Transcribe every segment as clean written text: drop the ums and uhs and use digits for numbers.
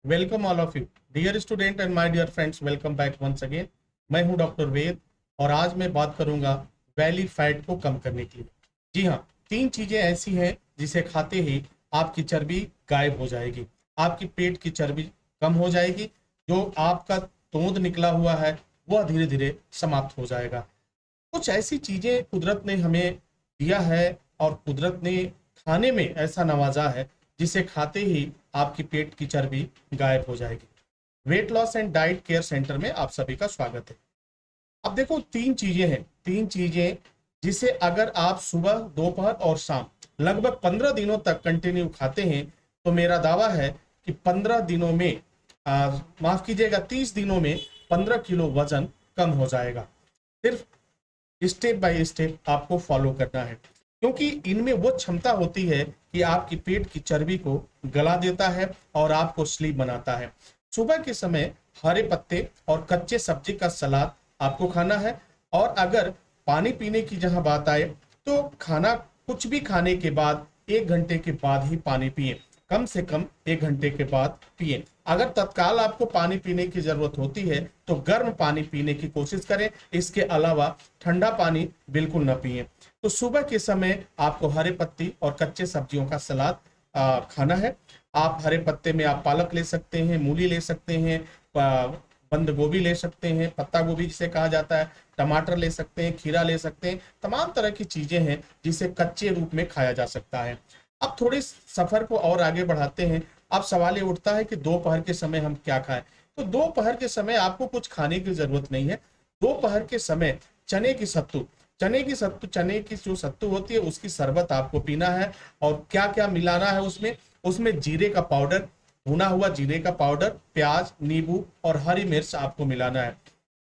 Welcome all of you dear student and my dear friends, welcome back once again. मैं हूं doctor वेद और आज मैं बात करूंगा बैली फैट को कम करने के लिए। जी हाँ, तीन चीजें ऐसी हैं जिसे खाते ही आपकी चर्बी गायब हो जाएगी, आपकी पेट की चर्बी कम हो जाएगी, जो आपका तोंद निकला हुआ है वह धीरे धीरे समाप्त हो जाएगा। कुछ ऐसी चीजें कुदरत ने हमें दिया है और कुदरत ने खाने में ऐसा नवाजा है जिसे खाते ही आपकी पेट की चर्बी गायब हो जाएगी। Weight loss and diet care centre में आप सभी का स्वागत है। अब देखो, तीन चीजें हैं, तीन चीजें जिसे अगर आप सुबह, दोपहर और शाम लगभग 15 दिनों तक कंटिन्यू खाते हैं तो मेरा दावा है कि 15 दिनों में माफ कीजिएगा 30 दिनों में 15 किलो वजन कम हो जाएगा। सिर्फ स्टेप बाय स्टेप आपको फॉलो करना है, क्योंकि इनमें वो क्षमता होती है कि आपकी पेट की चर्बी को गला देता है और आपको स्लिम बनाता है। सुबह के समय हरे पत्ते और कच्चे सब्जी का सलाद आपको खाना है। और अगर पानी पीने की जहां बात आए तो खाना कुछ भी खाने के बाद 1 घंटे के बाद ही पानी पिए, कम से कम 1 घंटे के बाद पिए। अगर तत्काल आपको पानी पीने की जरूरत होती है तो गर्म पानी पीने की कोशिश करें, इसके अलावा ठंडा पानी बिल्कुल न पिए। तो सुबह के समय आपको हरे पत्ती और कच्चे सब्जियों का सलाद खाना है। आप हरे पत्ते में आप पालक ले सकते हैं, मूली ले सकते हैं, बंद गोभी ले सकते हैं, पत्ता गोभी जिसे कहा जाता है, टमाटर ले सकते हैं, खीरा ले सकते हैं। तमाम तरह की चीजें हैं जिसे कच्चे रूप में खाया जा सकता है। अब थोड़े सफर को और आगे बढ़ाते हैं। अब सवाल ये उठता है कि दोपहर के समय हम क्या खाएं। तो दोपहर के समय आपको कुछ खाने की जरूरत नहीं है। दोपहर के समय चने की जो सत्तू होती है उसकी शरबत आपको पीना है। और क्या क्या मिलाना है उसमें जीरे का पाउडर, भुना हुआ जीरे का पाउडर, प्याज, नींबू और हरी मिर्च आपको मिलाना है।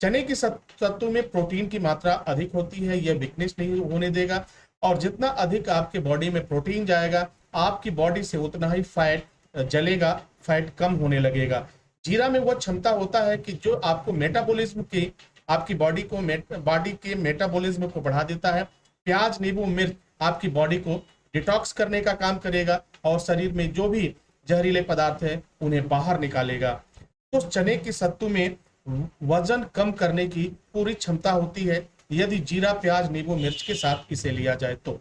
चने की सत्तू में प्रोटीन की मात्रा अधिक होती है, यह वीकनेस नहीं होने देगा। और जितना अधिक आपके बॉडी में प्रोटीन जाएगा आपकी बॉडी से उतना ही फैट जलेगा, फैट कम होने लगेगा। जीरा में वह क्षमता होता है कि जो आपको मेटाबॉलिज्म की, आपकी बॉडी के मेटाबॉलिज्म को बढ़ा देता है। प्याज, नींबू, मिर्च आपकी बॉडी को डिटॉक्स करने का काम करेगा और शरीर में जो भी जहरीले पदार्थ है उन्हें बाहर निकालेगा। तो चने की सत्तू में वजन कम करने की पूरी क्षमता होती है यदि जीरा, प्याज, नींबू, मिर्च के साथ इसे लिया जाए तो।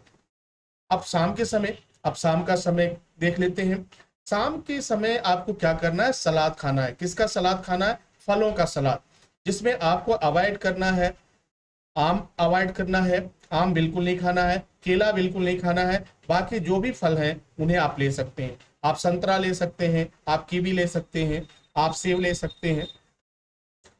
अब शाम का समय देख लेते हैं। शाम के समय आपको क्या करना है, सलाद खाना है। किसका सलाद खाना है? फलों का सलाद, जिसमें आपको अवॉइड करना है, आम बिल्कुल नहीं खाना है, केला बिल्कुल नहीं खाना है। बाकी जो भी फल हैं उन्हें आप ले सकते हैं। आप संतरा ले सकते हैं, आप कीवी ले सकते हैं, आप सेब ले सकते हैं।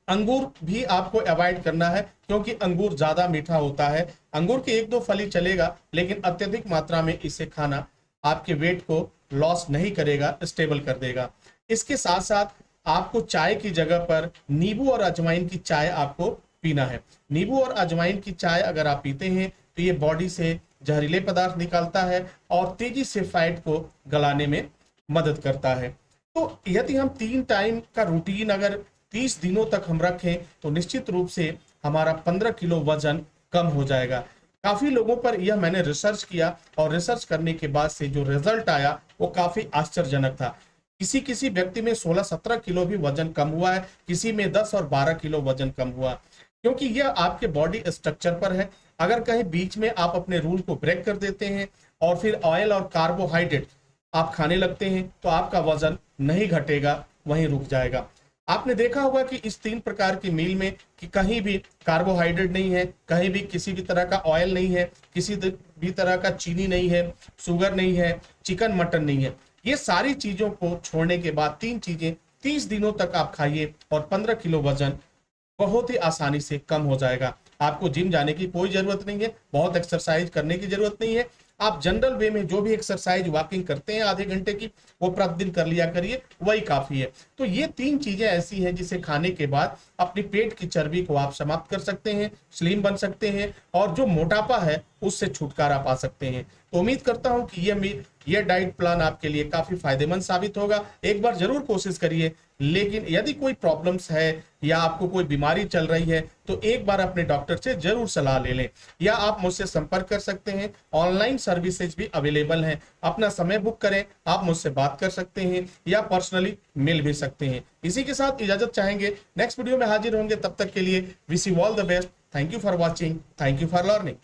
अंगूर भी आपको अवॉइड करना है क्योंकि अंगूर ज्यादा मीठा होता है। अंगूर के एक दो फल ही चलेगा, लेकिन अत्यधिक मात्रा में इसे खाना आपके वेट को लॉस नहीं करेगा, स्टेबल कर देगा। इसके साथ साथ आपको चाय की जगह पर नींबू और अजवाइन की चाय आपको पीना है। नींबू और अजवाइन की चाय अगर आप पीते हैं तो ये बॉडी से जहरीले पदार्थ निकालता है और तेजी से फैट को गलाने में मदद करता है। तो यदि हम 3 टाइम का रूटीन अगर 30 दिनों तक हम रखें तो निश्चित रूप से हमारा 15 किलो वजन कम हो जाएगा। काफी लोगों पर यह मैंने रिसर्च किया और रिसर्च करने के बाद से जो रिजल्ट आया वो काफी आश्चर्यजनक था। किसी किसी व्यक्ति में 16-17 किलो भी वजन कम हुआ है, किसी में 10 और 12 किलो वजन कम हुआ, क्योंकि यह आपके बॉडी स्ट्रक्चर पर है। अगर कहीं बीच में आप अपने रूल को ब्रेक कर देते हैं और फिर ऑयल और कार्बोहाइड्रेट आप खाने लगते हैं तो आपका वजन नहीं घटेगा, वहीं रुक जाएगा। आपने देखा होगा कि इस 3 प्रकार की मील में कि कहीं भी कार्बोहाइड्रेट नहीं है, कहीं भी किसी भी तरह का ऑयल नहीं है, किसी भी तरह का चीनी नहीं है, शुगर नहीं है, चिकन मटन नहीं है। ये सारी चीजों को छोड़ने के बाद 3 चीजें 30 दिनों तक आप खाइए और 15 किलो वजन बहुत ही आसानी से कम हो जाएगा। आपको जिम जाने की कोई जरूरत नहीं है, बहुत एक्सरसाइज करने की जरूरत नहीं है। आप जनरल वे में जो भी एक्सरसाइज, वॉकिंग करते हैं आधे घंटे की, वो प्रतिदिन कर लिया करिए, वही काफी है। तो ये 3 चीजें ऐसी हैं जिसे खाने के बाद अपनी पेट की चर्बी को आप समाप्त कर सकते हैं, स्लिम बन सकते हैं और जो मोटापा है उससे छुटकारा पा सकते हैं। तो उम्मीद करता हूं कि ये डाइट प्लान आपके लिए काफी फायदेमंद साबित होगा। एक बार जरूर कोशिश करिए, लेकिन यदि कोई प्रॉब्लम्स है या आपको कोई बीमारी चल रही है तो एक बार अपने डॉक्टर से जरूर सलाह ले लें, या आप मुझसे संपर्क कर सकते हैं। ऑनलाइन सर्विसेज भी अवेलेबल हैं, अपना समय बुक करें, आप मुझसे बात कर सकते हैं या पर्सनली मिल भी सकते हैं। इसी के साथ इजाजत चाहेंगे, नेक्स्ट वीडियो में हाजिर होंगे, तब तक के लिए wish you all the best. Thank you for watching, thank you for learning.